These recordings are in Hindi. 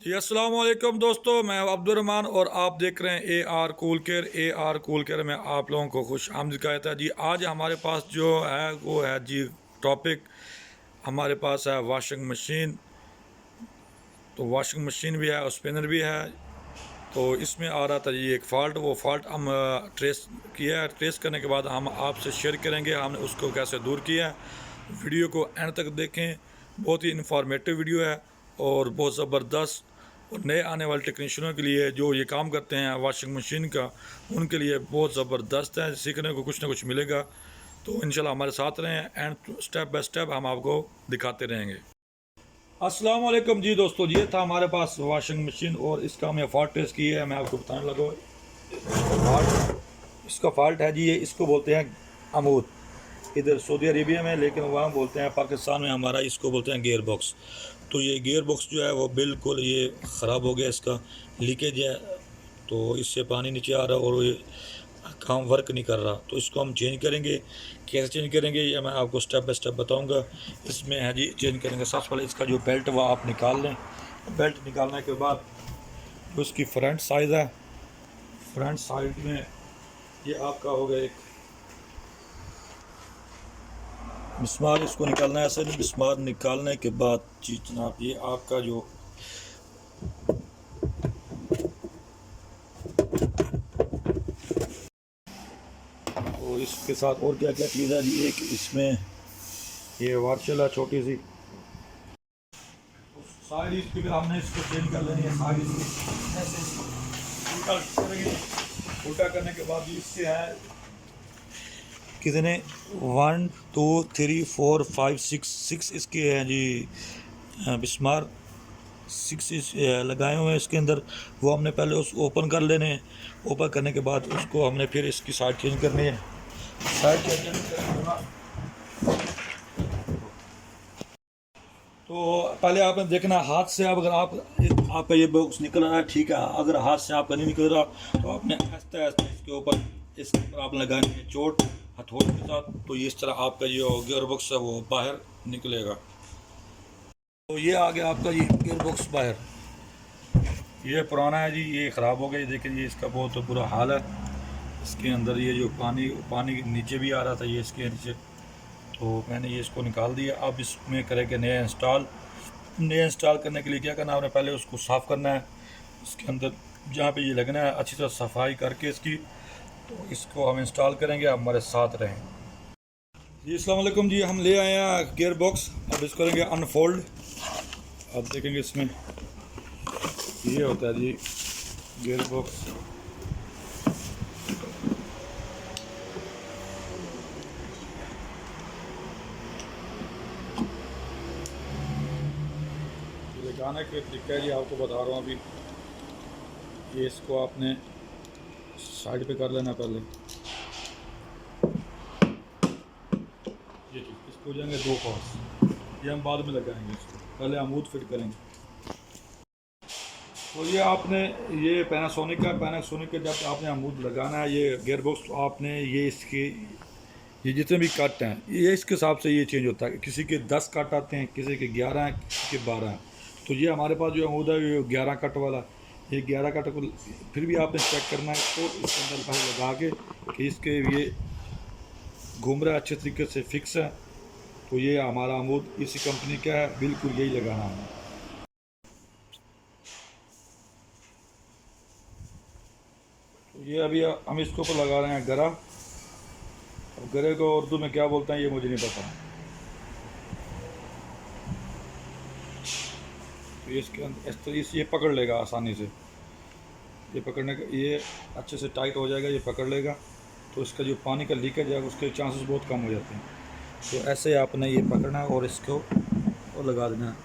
जी अस्सलाम वालेकुम दोस्तों, मैं अब्दुलरहमान और आप देख रहे हैं ए आर कूल केयर में आप लोगों को खुश आमदीद कहता है। जी आज हमारे पास जो है वो है जी टॉपिक हमारे पास है वॉशिंग मशीन। तो वॉशिंग मशीन भी है और स्पिनर भी है। तो इसमें आ रहा था जी एक फ़ॉल्ट, वो फ़ॉल्ट हम ट्रेस किया है। ट्रेस करने के बाद हम आपसे शेयर करेंगे हमने उसको कैसे दूर किया है। वीडियो को एंड तक देखें, बहुत ही इंफॉर्मेटिव वीडियो है और बहुत ज़बरदस्त। और नए आने वाले टेक्नीशियनों के लिए जो ये काम करते हैं वॉशिंग मशीन का, उनके लिए बहुत ज़बरदस्त है, सीखने को कुछ ना कुछ मिलेगा। तो इंशाल्लाह हमारे साथ रहें एंड स्टेप बाय स्टेप हम आपको दिखाते रहेंगे। अस्सलाम वालेकुम जी दोस्तों, ये था हमारे पास वॉशिंग मशीन और इसका हमने फॉल्ट टेस्ट किया है। मैं आपको बताने लगा इसका फॉल्ट है जी, ये इसको बोलते हैं अमूद इधर सऊदी अरेबिया में, लेकिन वहाँ बोलते हैं पाकिस्तान में हमारा इसको बोलते हैं गियर बॉक्स। तो ये गियर बॉक्स जो है वो बिल्कुल ये ख़राब हो गया, इसका लीकेज है। तो इससे पानी नीचे आ रहा है और ये काम वर्क नहीं कर रहा। तो इसको हम चेंज करेंगे। कैसे चेंज करेंगे ये मैं आपको स्टेप बाय स्टेप बताऊंगा। इसमें है जी चेंज करेंगे, सबसे पहले इसका जो बेल्ट वो आप निकाल लें। बेल्ट निकालने के बाद जो उसकी फ्रंट साइज़ है, फ्रंट साइड में ये आपका हो गया एक मिस्मार, इसको निकालना है। ऐसे मिस्मार निकालने के बाद जी जनाब ये आपका जो तो इसके साथ और क्या क्या चीज़ है जी, एक इसमें ये वार्चल है छोटी सी, साइड इसकी भी हमने इसको चेंज कर लेनी है। साइड इसकी ऐसे इसको उल्टा करेंगे। उल्टा करने के बाद इससे है कितने 1 2 3 4 5 6 इसके हैं जी बिस्मार 6 लगाए हुए हैं इसके अंदर। वो हमने पहले उस ओपन कर लेने हैं। ओपन करने के बाद उसको हमने फिर इसकी साइड चेंज करनी है। साइड चेंज करने के बाद तो पहले आपने देखना हाथ से, आप अगर आपका ये बॉक्स निकल रहा है ठीक है। अगर हाथ से आपका नहीं निकल रहा तो आपने आहिस्ता आहिस्ता इसके ऊपर आप लगानी है चोट हथौड़े के साथ। तो ये इस तरह आपका ये गियर बॉक्स है वो बाहर निकलेगा। तो ये आ गया आपका ये गियर बॉक्स बाहर। ये पुराना है जी, ये ख़राब हो गया। देखिए ये इसका बहुत बुरा हाल है। इसके अंदर ये जो पानी पानी नीचे भी आ रहा था, ये इसके नीचे। तो मैंने ये इसको निकाल दिया। अब इसमें करेंगे नया इंस्टॉल। नया इंस्टॉल करने के लिए क्या करना है, आपने पहले उसको साफ़ करना है। इसके अंदर जहाँ पे ये लगना है अच्छी तरह सफाई करके इसकी, तो इसको हम इंस्टॉल करेंगे। आप हमारे साथ रहें जी। अस्सलाम वालेकुम जी, हम ले आए हैं गियर बॉक्स। अब इसको करेंगे अनफोल्ड। अब देखेंगे इसमें ये होता है जी गियर बॉक्स। लगाने के तरीका जी आपको बता रहा हूँ अभी। ये इसको आपने साइड पे कर लेना पहले। ये ठीक, इसको हो जाएंगे 2 पास। ये हम बाद में लगाएंगे, इसको पहले अमूद फिट करेंगे। तो ये आपने ये पैनासोनिक के जब आपने अमूद लगाना है ये गियर बॉक्स, तो आपने ये इसके ये जितने भी कट हैं ये इसके हिसाब से ये चेंज होता है। किसी के 10 कट आते हैं, किसी के 11 हैं, किसी के 12 हैं। तो ये हमारे पास जो अमूद है ये 11 कट वाला। ये 11 कट को फिर भी आपने चेक करना है तो इसके अंदर पहले लगा के कि इसके ये घूम रहा है अच्छे तरीके से फिक्स है। तो ये हमारा अमूद इसी कंपनी का है, बिल्कुल यही लगाना है। तो ये अभी हम इसके ऊपर लगा रहे हैं गरा। अब गरे को उर्दू में क्या बोलते हैं ये मुझे नहीं पता। तो इसके अंदर इस तरह से ये पकड़ लेगा आसानी से। ये पकड़ने का ये अच्छे से टाइट हो जाएगा, ये पकड़ लेगा। तो इसका जो पानी का लीकेज है उसके चांसेस बहुत कम हो जाते हैं। तो ऐसे आपने ये पकड़ना है और इसको और लगा देना है।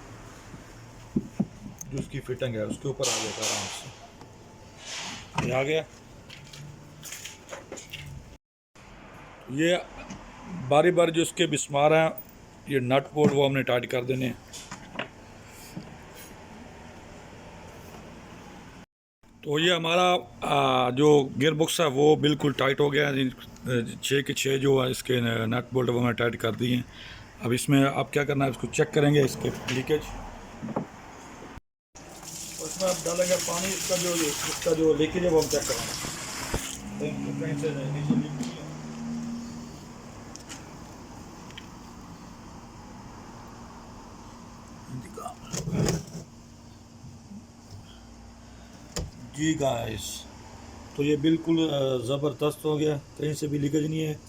जो उसकी फिटिंग है उसके ऊपर आ जाता है आराम से। ये आ गया। ये बारी बारी जो इसके बिस्मार हैं ये नट बोल्ट वो हमने टाइट कर देने हैं। तो ये हमारा जो गियर बॉक्स है वो बिल्कुल टाइट हो गया है। 6 के 6 जो है इसके नट बोल्ट वो हमने टाइट कर दिए हैं। अब इसमें आप क्या करना है, इसको चेक करेंगे इसके लीकेज। आप डालेंगे पानी, इसका जो लीकेज है वो हम चेक करेंगे कहीं से नीचे लीक नहीं है। जी गाइस, तो ये बिल्कुल ज़बरदस्त हो गया, कहीं से भी लीकेज नहीं है।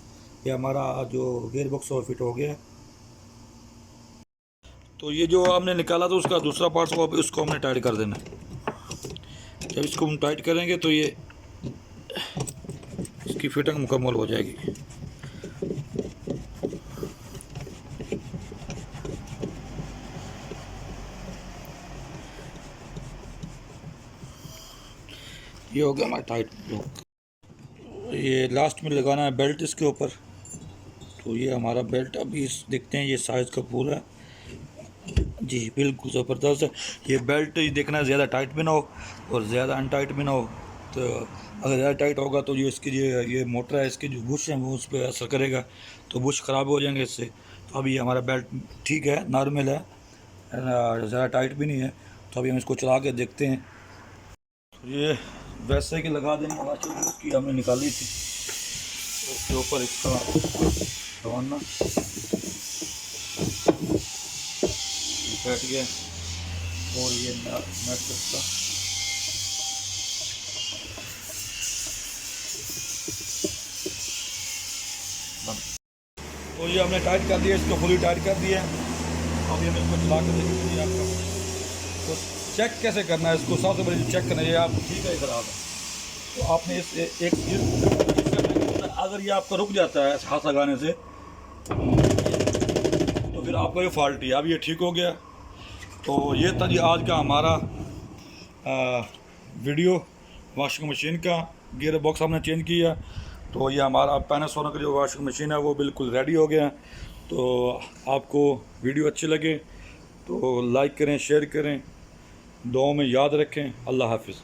ये हमारा जो गेयर बॉक्स और फिट हो गया। तो ये जो हमने निकाला था उसका दूसरा पार्ट, वो उसको हमने टाइट कर देना। जब इसको हम टाइट करेंगे तो ये इसकी फिटिंग मुकम्मल हो जाएगी। ये हो गया हमारा टाइट। ये लास्ट में लगाना है बेल्ट इसके ऊपर। तो ये हमारा बेल्ट अभी देखते हैं, ये साइज़ का पूरा जी बिल्कुल ज़बरदस्त है। ये बेल्ट ही देखना ज़्यादा टाइट भी ना हो और ज़्यादा अनटाइट भी ना हो। तो अगर ज़्यादा टाइट होगा तो ये इसकी ये मोटर है, इसके जो बुश हैं वो उस पर असर करेगा, तो बुश ख़राब हो जाएंगे इससे। तो अभी हमारा बेल्ट ठीक है, नॉर्मल है, ज़्यादा टाइट भी नहीं है। तो अभी हम इसको चला के देखते हैं। तो ये वैसे कि लगा देंगे, वाशर उसकी हमने निकाली थी, उसके ऊपर इसका दबाना बैठ गया और ये नट इसका तो ये हमने टाइट कर दिया, इसको फुली टाइट कर दिया। अभी हम इसको चला कर देखेंगे आपका। तो चेक कैसे करना है इसको, सबसे बड़ी चेक करना है ये आप ठीक है खराब है। तो आपने इस एक चीज़, अगर ये आपका रुक जाता है हाथ लगाने से तो फिर आपका ये फॉल्ट है। अब ये ठीक हो गया। तो ये था जी आज का हमारा वीडियो वॉशिंग मशीन का। गियर बॉक्स हमने चेंज किया। तो ये हमारा पैनासोनिक का जो वॉशिंग मशीन है वो बिल्कुल रेडी हो गया। तो आपको वीडियो अच्छी लगे तो लाइक करें, शेयर करें, दुआओं में याद रखें। अल्लाह हाफिज़।